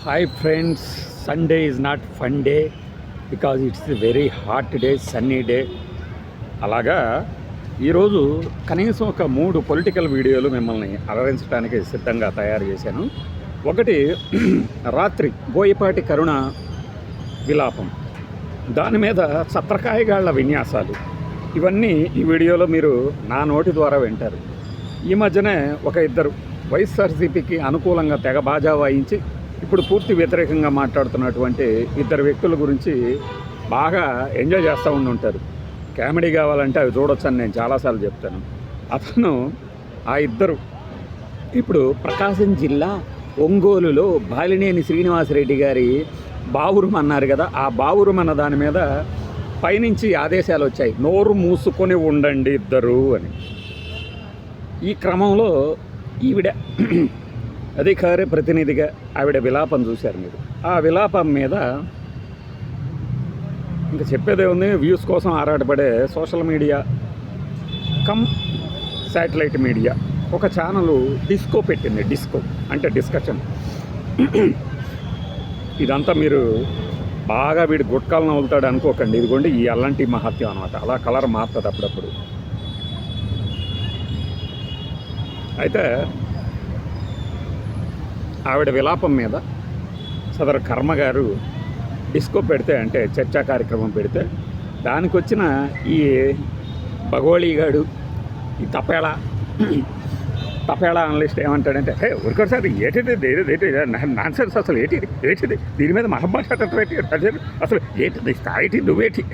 Hi friends, Sunday is not fun day because it's a very hot day, sunny day. అలాగా ఈరోజు కనీసం ఒక 3 political వీడియోలు మిమ్మల్ని అలరించడానికి సిద్ధంగా తయారు చేశాను. ఒకటి రాత్రి బోయపాటి కరుణ విలాపం, దాని మీద సత్రకాయగాళ్ల విన్యాసాలు, ఇవన్నీ ఈ వీడియోలో మీరు నా నోటి ద్వారా వింటారు. ఈ మధ్యనే ఒక ఇద్దరు వైఎస్ఆర్సీపీకి అనుకూలంగా తెగ బాజా వాయించి ఇప్పుడు పూర్తి వ్యతిరేకంగా మాట్లాడుతున్నటువంటి ఇద్దరు వ్యక్తుల గురించి బాగా ఎంజాయ్ చేస్తూ ఉంటారు. కామెడీ కావాలంటే అవి చూడొచ్చని నేను చాలాసార్లు చెప్తాను. అతను ఆ ఇద్దరు ఇప్పుడు ప్రకాశం జిల్లా ఒంగోలులో బాలినేని శ్రీనివాసరెడ్డి గారి బావురం అన్నారు కదా, ఆ బావురం అన్న దాని మీద పైనుంచి ఆదేశాలు వచ్చాయి, నోరు మూసుకొని ఉండండి ఇద్దరు అని. ఈ క్రమంలో ఈవిడ అధికార ప్రతినిధిగా ఆవిడ విలాపం చూశారు మీరు. ఆ విలాపం మీద ఇంకా చెప్పేదే ఉంది, వ్యూస్ కోసం ఆరాటపడే social media cum satellite media ఒక ఛానల్ డిస్కో పెట్టింది. డిస్కో అంటే డిస్కషన్. ఇదంతా మీరు బాగా వీడి గుట్కాలను వదులుతాడు అనుకోకండి, ఇదిగోండి ఈ అల్లంటి మహత్యం అనమాట. అలా కలర్ మారుతుంది అప్పుడప్పుడు. అయితే ఆవిడ విలాపం మీద సదరు కర్మగారు డిస్కో పెడితే, అంటే చర్చా కార్యక్రమం పెడితే, దానికి వచ్చిన ఈ బగోళీగాడు, ఈ తపేళ అనలిస్ట్ ఏమంటాడంటే, హే ఊరికోటి సార్ ఏంటిది నాన్సెన్స్, అసలు ఏంటిది దీని మీద మహమ్మాటం ఏంటి, అసలు ఏంటిది స్థాయిటి నువ్వేటి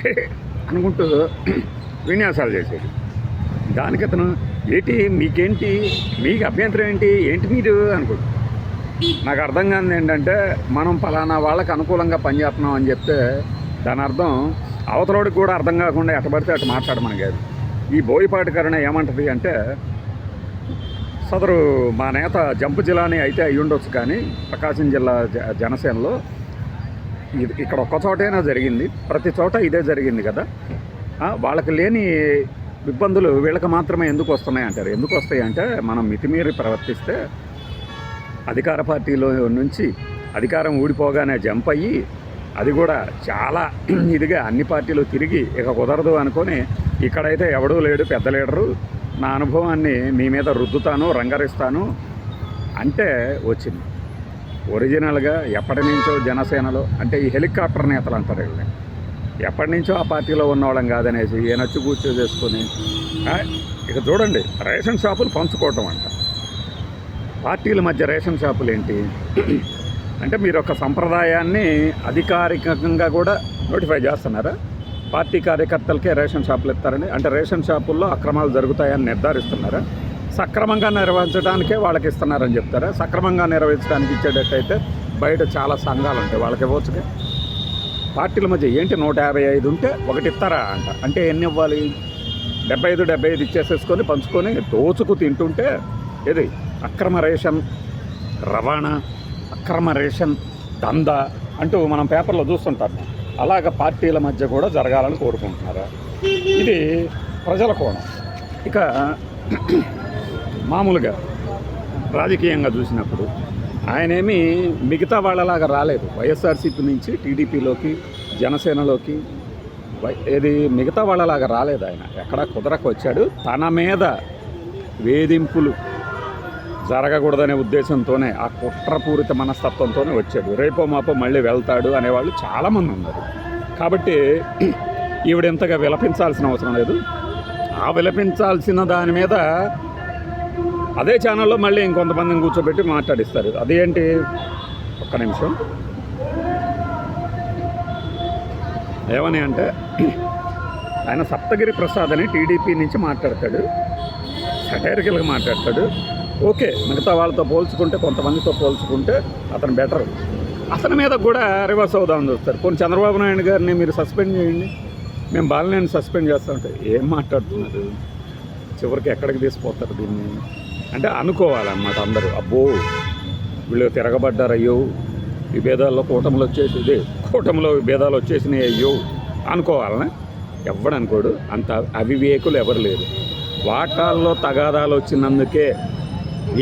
అనుకుంటూ విన్యాసాలు చేసేది. దానికి అతను మీకేంటి, మీకు అభ్యంతరం ఏంటి మీరు అనుకుంటు. నాకు అర్థం కానిది ఏంటంటే, మనం ఫలానా వాళ్ళకి అనుకూలంగా పనిచేస్తున్నాం అని చెప్తే దాని అర్థం అవతలోడికి కూడా అర్థం కాకుండా ఎట్టబడితే అటు మాట్లాడమని కాదు. ఈ బోయపాటి కరుణ ఏమంటుంది అంటే, సదరు మా నేత జంపు జిల్లాని అయితే అయ్యి ఉండొచ్చు, కానీ ప్రకాశం జిల్లా జనసేనలో ఇక్కడ ఒక్క చోటైనా జరిగింది, ప్రతి చోట ఇదే జరిగింది కదా, వాళ్ళకి లేని ఇబ్బందులు వీళ్ళకి మాత్రమే ఎందుకు వస్తున్నాయి అంటారు. ఎందుకు వస్తాయి అంటే, మనం మితిమీరి ప్రవర్తిస్తే అధికార పార్టీలో నుంచి అధికారం ఊడిపోగానే జంప్ అయ్యి, అది కూడా చాలా ఇదిగా అన్ని పార్టీలు తిరిగి ఇక కుదరదు అనుకొని, ఇక్కడైతే ఎవడూ లేడు పెద్ద లీడరు, నా అనుభవాన్ని మీ మీద రుద్దుతాను, రంగరిస్తాను అంటే వచ్చింది. ఒరిజినల్గా ఎప్పటి నుంచో జనసేనలో, అంటే ఈ హెలికాప్టర్ నేతలు అంటారు వీళ్ళని, ఎప్పటి నుంచో ఆ పార్టీలో ఉన్నవాళ్ళం కాదనేసి ఈయనొచ్చి కూర్చో చేసుకొని, ఇక చూడండి రేషన్ షాపులు పంచుకోవటం అంట. పార్టీల మధ్య రేషన్ షాపులు ఏంటి అంటే, మీరు ఒక సంప్రదాయాన్ని అధికారికంగా కూడా నోటిఫై చేస్తున్నారా? పార్టీ కార్యకర్తలకే రేషన్ షాపులు ఇస్తారని అంటే రేషన్ షాపుల్లో అక్రమాలు జరుగుతాయని నిర్ధారిస్తున్నారా? సక్రమంగా నిర్వహించడానికే వాళ్ళకి ఇస్తున్నారని చెప్తారా? సక్రమంగా నిర్వహించడానికి ఇచ్చేటట్టయితే బయట చాలా సంఘాలు ఉంటాయి, వాళ్ళకి ఇవ్వచ్చుగా. పార్టీల మధ్య ఏంటి 155 ఉంటే ఒకటి ఇస్తారా అంట. అంటే ఎన్ని ఇవ్వాలి? 75 ఇచ్చేసేసుకొని పంచుకొని దోచుకు తింటుంటే ఇది అక్రమ రేషన్ రవాణా, అక్రమ రేషన్ దందా అంటూ మనం పేపర్లో చూస్తుంటాం. అలాగ పార్టీల మధ్య కూడా జరగాలని కోరుకుంటున్నారా? ఇది ప్రజల కోణం. ఇక మామూలుగా రాజకీయంగా చూసినప్పుడు ఆయనేమి మిగతా వాళ్ళలాగా రాలేదు. వైఎస్ఆర్సీపీ నుంచి టీడీపీలోకి, జనసేనలోకి మిగతా వాళ్ళలాగా రాలేదు. ఆయన ఎక్కడా కుదరకు వచ్చాడు. తన మీద వేధింపులు జరగకూడదనే ఉద్దేశంతోనే, ఆ కుట్రపూరిత మనస్తత్వంతోనే వచ్చాడు. రేపో మాపో మళ్ళీ వెళ్తాడు అనేవాళ్ళు చాలామంది ఉన్నారు. కాబట్టి ఈవిడెంతగా విలపించాల్సిన అవసరం లేదు. ఆ విలపించాల్సిన దాని మీద అదే ఛానల్లో మళ్ళీ ఇంకొంతమందిని కూర్చోబెట్టి మాట్లాడిస్తారు. అదేంటి, ఒక్క నిమిషం, ఏమని అంటే, ఆయన సప్తగిరి ప్రసాద్ అని టీడీపీ నుంచి మాట్లాడతాడు, సటైరికల్గా మాట్లాడతాడు. ఓకే, మిగతా వాళ్ళతో పోల్చుకుంటే, కొంతమందితో పోల్చుకుంటే అతను బెటర్. అతని మీద కూడా రివర్స్ అవుదామని చూస్తారు. కొన్ని చంద్రబాబు నాయుడు గారిని మీరు సస్పెండ్ చేయండి, మేము బాలినేని సస్పెండ్ చేస్తామంటే ఏం మాట్లాడుతున్నారు? చివరికి ఎక్కడికి తీసుకుపోతారు దీన్ని అంటే అనుకోవాలన్నమాట అందరూ. అబ్బో వీళ్ళు తిరగబడ్డారు, అయ్యో విభేదాల్లో కూటమిలో విభేదాలు వచ్చేసినాయి అయ్యో అనుకోవాలని ఎవడనుకోడు. అంత అవివేకులు ఎవరు లేరు. వాటాల్లో తగాదాలు వచ్చినందుకే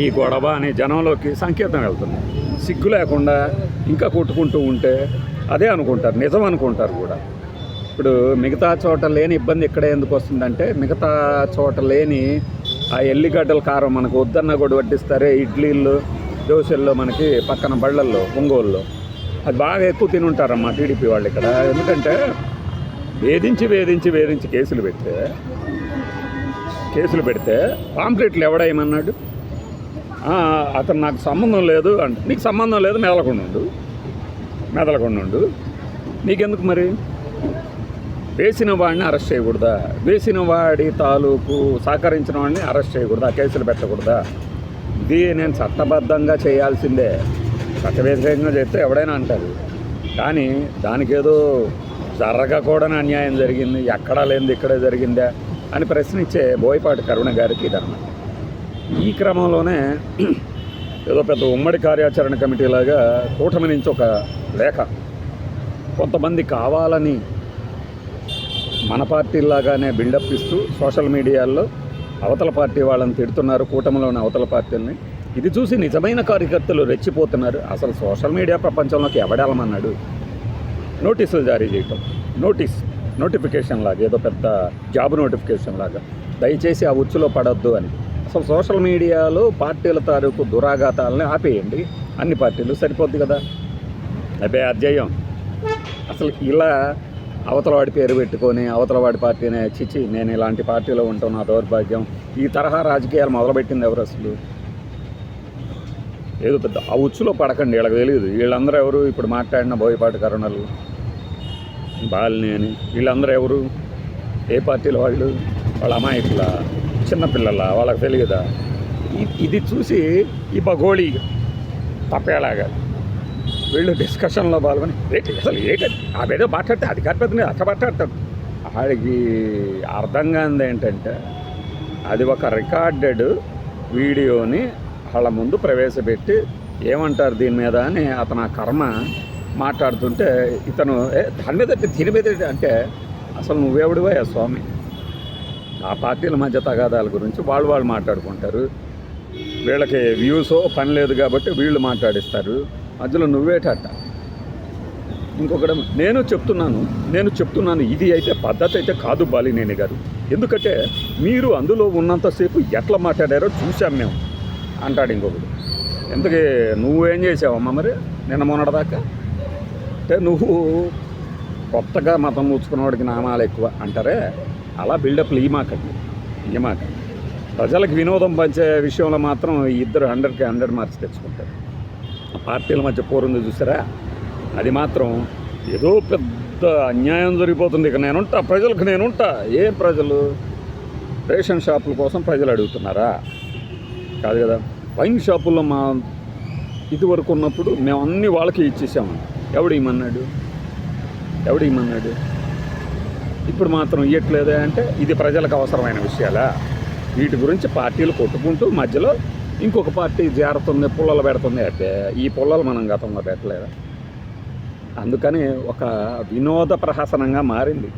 ఈ గొడవ అనే జనంలోకి సంకేతం వెళ్తుంది. సిగ్గు లేకుండా ఇంకా కొట్టుకుంటూ ఉంటే అదే అనుకుంటారు, నిజం అనుకుంటారు కూడా. ఇప్పుడు మిగతా చోట లేని ఇబ్బంది ఇక్కడ ఎందుకు వస్తుందంటే, మిగతా చోట లేని ఆ ఎల్లిగడ్డల కారం మనకు వద్దన్న కూడా వడ్డిస్తారే ఇడ్లీల్లో దోశల్లో మనకి పక్కన బళ్ళల్లో ఒంగోలులో అది బాగా ఎక్కువ తినుంటారమ్మా టీడీపీ వాళ్ళు ఇక్కడ. ఎందుకంటే వేధించి కేసులు పెడితే పాంప్లెట్లు ఎవడేయమన్నాడు? అతను నాకు సంబంధం లేదు అంటే, నీకు సంబంధం లేదు మెదలకుండా ఉండు, నీకెందుకు మరి? వేసిన వాడిని అరెస్ట్ చేయకూడదా? వేసిన వాడి తాలూకు సహకరించిన వాడిని అరెస్ట్ చేయకూడదా? కేసులు పెట్టకూడదా? ఇది నేను చట్టబద్ధంగా చేయాల్సిందే. చట్టవ్యతిరేకంగా చేస్తే ఎవడైనా అంటారు, కానీ దానికి ఏదో జరగకూడని అన్యాయం జరిగింది, ఎక్కడా లేనిది ఇక్కడే జరిగిందా అని ప్రశ్నించే బోయపాటి కరుణ గారికి ఇదన్నమాట. ఈ క్రమంలోనే ఏదో పెద్ద ఉమ్మడి కార్యాచరణ కమిటీలాగా కూటమి నుంచి ఒక లేఖ, కొంతమంది కావాలని మన పార్టీలాగానే బిల్డప్ ఇస్తూ సోషల్ మీడియాల్లో అవతల పార్టీ వాళ్ళని తిడుతున్నారు, కూటమిలోని అవతల పార్టీలని. ఇది చూసి నిజమైన కార్యకర్తలు రెచ్చిపోతున్నారు. అసలు సోషల్ మీడియా ప్రపంచంలోకి ఎవడెళ్ళమన్నాడు? నోటీసులు జారీ చేయటం, నోటిఫికేషన్ లాగా, ఏదో పెద్ద జాబ్ నోటిఫికేషన్ లాగా, దయచేసి ఆ ఉచ్చులో పడొద్దు అని. అసలు సోషల్ మీడియాలో పార్టీల తాలూకు దురాఘాతాలని ఆపేయండి, అన్ని పార్టీలు, సరిపోద్ది కదా. అదే అధ్యయం. అసలు ఇలా అవతల వాడి పేరు పెట్టుకొని అవతల వాడి పార్టీనే చిచ్చి నేను ఇలాంటి పార్టీలో ఉంటాను, నా దౌర్భాగ్యం, ఈ తరహా రాజకీయాలు మొదలుపెట్టింది ఎవరు అసలు? ఏదో పెద్ద ఆ ఉచ్చులో పడకండి, వీళ్ళకి తెలియదు. వీళ్ళందరూ ఎవరు? ఇప్పుడు మాట్లాడిన బోయపాటి కరుణలు, బాలినేని, వీళ్ళందరూ ఎవరు? ఏ పార్టీల వాళ్ళు? వాళ్ళ అమాయకుల, చిన్నపిల్లల, వాళ్ళకి తెలియదా? ఇది చూసి ఈ బగోళీ తప్పేలాగా వీళ్ళు డిస్కషన్లో పాల్గొని అసలు ఏంటది అదేదో మాట్లాడితే అధికార ప్రతినిధి అట్లా మాట్లాడతాడు. వాడికి అర్థం కానిది ఏంటంటే, అది ఒక రికార్డెడ్ వీడియోని వాళ్ళ ముందు ప్రవేశపెట్టి ఏమంటారు దీని మీద అని అతను ఆ కర్మ మాట్లాడుతుంటే ఇతను దీని మీద అంటే అసలు నువ్వెవడివా స్వామి? ఆ పార్టీల మధ్య తగాదాల గురించి వాళ్ళు మాట్లాడుకుంటారు. వీళ్ళకి వ్యూసో పని లేదు కాబట్టి వీళ్ళు మాట్లాడిస్తారు, మధ్యలో నువ్వేటట. ఇంకొకటి నేను చెప్తున్నాను ఇది అయితే పద్ధతి అయితే కాదు బాలినేని గారు. ఎందుకంటే మీరు అందులో ఉన్నంతసేపు ఎట్లా మాట్లాడారో చూసాం మేము అంటాడు ఇంకొకటి. ఎందుకే నువ్వేం చేసావమ్మా మరి నిన్న మొన్నటిదాకా? అంటే నువ్వు కొత్తగా మతం మూసుకున్నవాడికి నామాలు ఎక్కువ అంటారే, అలా బిల్డప్లు ఈ మాట ప్రజలకు వినోదం పంచే విషయంలో మాత్రం ఇద్దరు 100కి 100 మార్క్స్ తెచ్చుకుంటారు. పార్టీల మధ్య పోరుంది చూసారా, అది మాత్రం ఏదో పెద్ద అన్యాయం జరిగిపోతుంది, ఇక నేనుంటా, ప్రజలకు నేనుంటా. ఏ ప్రజలు? రేషన్ షాపుల కోసం ప్రజలు అడుగుతున్నారా? కాదు కదా. వైన్ షాపుల్లో మా ఇదివరకు ఉన్నప్పుడు మేము అన్ని వాళ్ళకి ఇచ్చేసాము. ఎవడు ఇమ్మన్నాడు? ఇప్పుడు మాత్రం ఇవ్వట్లేదే అంటే ఇది ప్రజలకు అవసరమైన విషయాలా? వీటి గురించి పార్టీలు కొట్టుకుంటూ మధ్యలో ఇంకొక పార్టీ చేరుతుంది, పుల్లలు పెడుతుంది. అయితే ఈ పుల్లలు మనం గతంలో పెట్టలేదా? అందుకని ఒక వినోద ప్రహసనంగా మారింది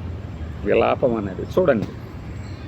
విలాపం అనేది. చూడండి.